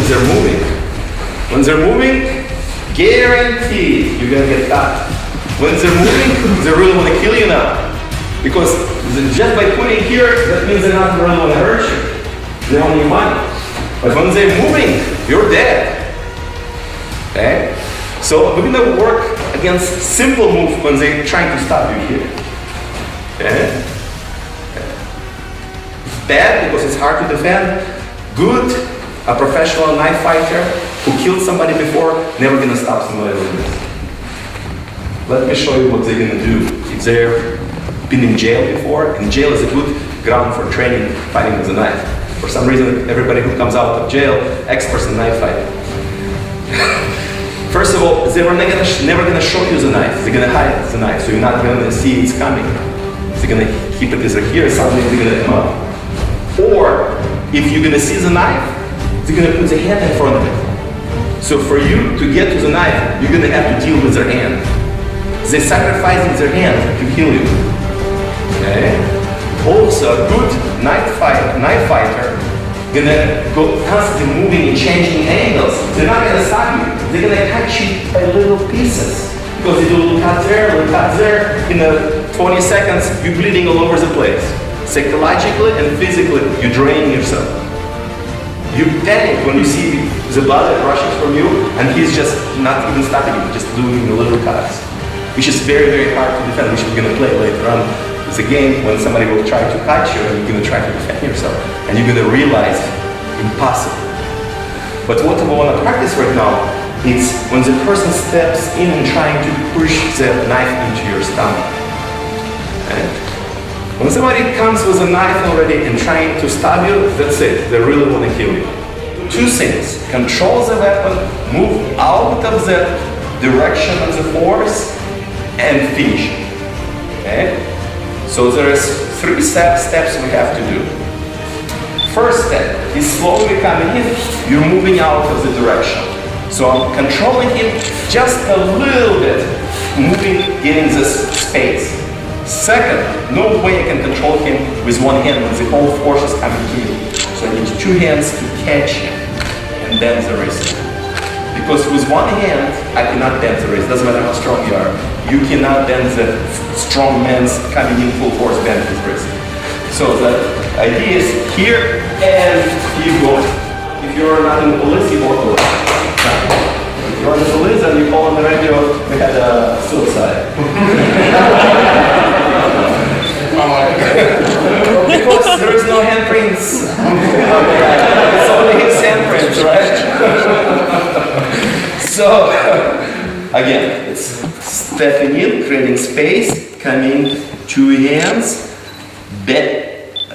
they're moving. When they're moving, guaranteed you're gonna get cut. When they're moving, they really want to kill you now. Because just by putting here, that means they're not really want to hurt you. They want your money. But when they're moving, you're dead. Okay? So we're gonna work against simple move when they're trying to stop you here. Okay? Bad because it's hard to defend. Good, a professional knife fighter who killed somebody before, never gonna stop somebody like this. Let me show you what they're gonna do. If they've been in jail before, and jail is a good ground for training fighting with a knife. For some reason, everybody who comes out of jail, experts in knife fighting. First of all, they were never gonna show you the knife. They're gonna hide the knife, so you're not gonna see it's coming. They're gonna keep it either here, suddenly they're gonna come up. Or, if you're gonna see the knife, they're gonna put the hand in front of it. So for you to get to the knife, you're gonna have to deal with their hand. They're sacrificing their hand to kill you. Okay? Also, a good knife fighter gonna go constantly moving and changing angles. They're not gonna stop you. They're gonna cut you by little pieces. Because they do a little cut there, a little cut there. In 20 seconds, you're bleeding all over the place. Psychologically and physically, you're draining yourself. You panic when you see the blood that rushes from you, and he's just not even stopping you, just doing the little cuts. Which is very, very hard to defend, which we're gonna play later on. It's a game when somebody will try to cut you and you're gonna try to defend yourself. And you're gonna realize, impossible. But what we wanna practice right now is when the person steps in and trying to push the knife into your stomach. And when somebody comes with a knife already and trying to stab you, that's it, they really wanna kill you. Two things, control the weapon, move out of the direction of the force, and finish. Okay? So there's 3 steps we have to do. First step is slowly coming in, you're moving out of the direction. So I'm controlling him just a little bit, moving, getting this space. Second, no way I can control him with one hand when the whole force is coming to me. So I need 2 hands to catch him and bend the wrist. Because with one hand, I cannot bend the wrist, doesn't matter how strong you are. You cannot bend the strong man's coming in full force, bend his wrist. So the idea is here and you go. If you're not in the police, you walk away. If you're in the police and you call on the radio, we had a suicide. Because there is no handprints. It's only his handprints, right? So, again, it's stepping in, creating space, coming, 2 hands, bend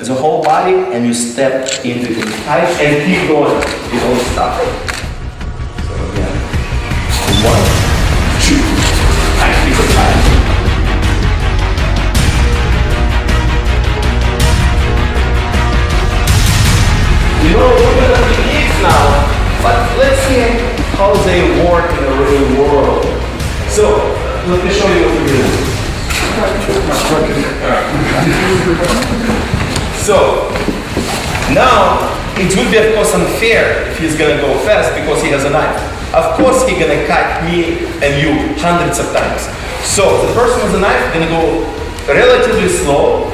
the whole body, and you step into it tight and keep going. You don't stop. So again, 1, 2, tight, keep it tight. You know, we're gonna be geeks now, but let's see how they work in the real world. So, let me show you what we're doing. So, now, it would be of course unfair if he's gonna go fast because he has a knife. Of course he's gonna cut me and you hundreds of times. So, the person with the knife gonna go relatively slow.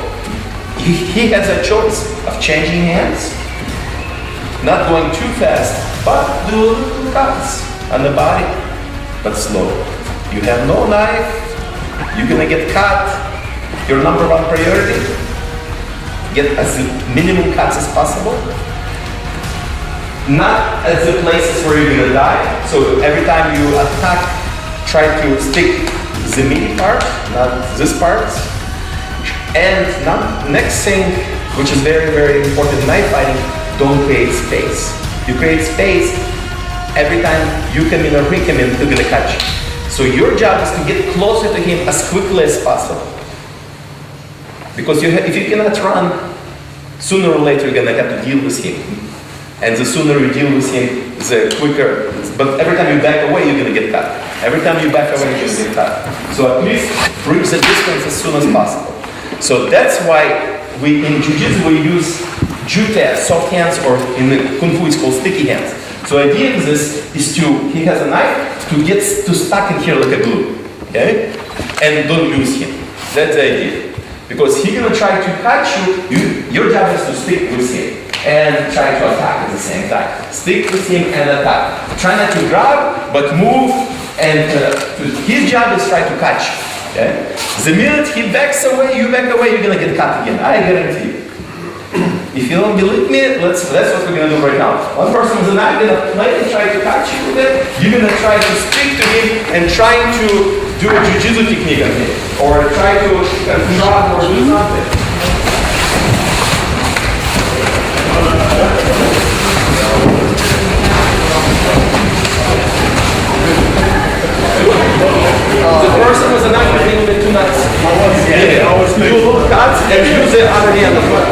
He has a choice of changing hands, not going too fast, but do little cuts on the body, but slow. You have no knife, you're gonna get cut. Your number 1 priority, get as minimum cuts as possible. Not at the places where you're gonna die. So every time you attack, try to stick the meaty part, not this part. And next thing, which is very, very important in knife fighting, don't create space. You create space, every time you come in or he come in, they're gonna catch you. So your job is to get closer to him as quickly as possible. Because if you cannot run, sooner or later you're gonna have to deal with him. And the sooner you deal with him, the quicker. But every time you back away, you're gonna get cut. Every time you back away, you're gonna get cut. So at least bridge the distance as soon as possible. So that's why in jiu-jitsu we use ju-te, soft hands, or in the kung fu it's called sticky hands. So the idea of this is he has a knife to get stuck in here like a glue, okay? And don't lose him. That's the idea. Because he's gonna try to catch you, your job is to stick with him and try to attack at the same time. Stick with him and attack. Try not to grab, but move, and his job is try to catch you, okay? The minute he backs away, you back away, you're gonna get cut again, I guarantee you. If you don't believe me, that's what we're gonna do right now. One person with a knife gonna play and try to catch you with it. You're gonna try to stick to him and trying to do a jiu-jitsu technique on him, or try to drop or do something. The person with a knife is a little bit too nuts. Do a little cuts and use the other hand as well.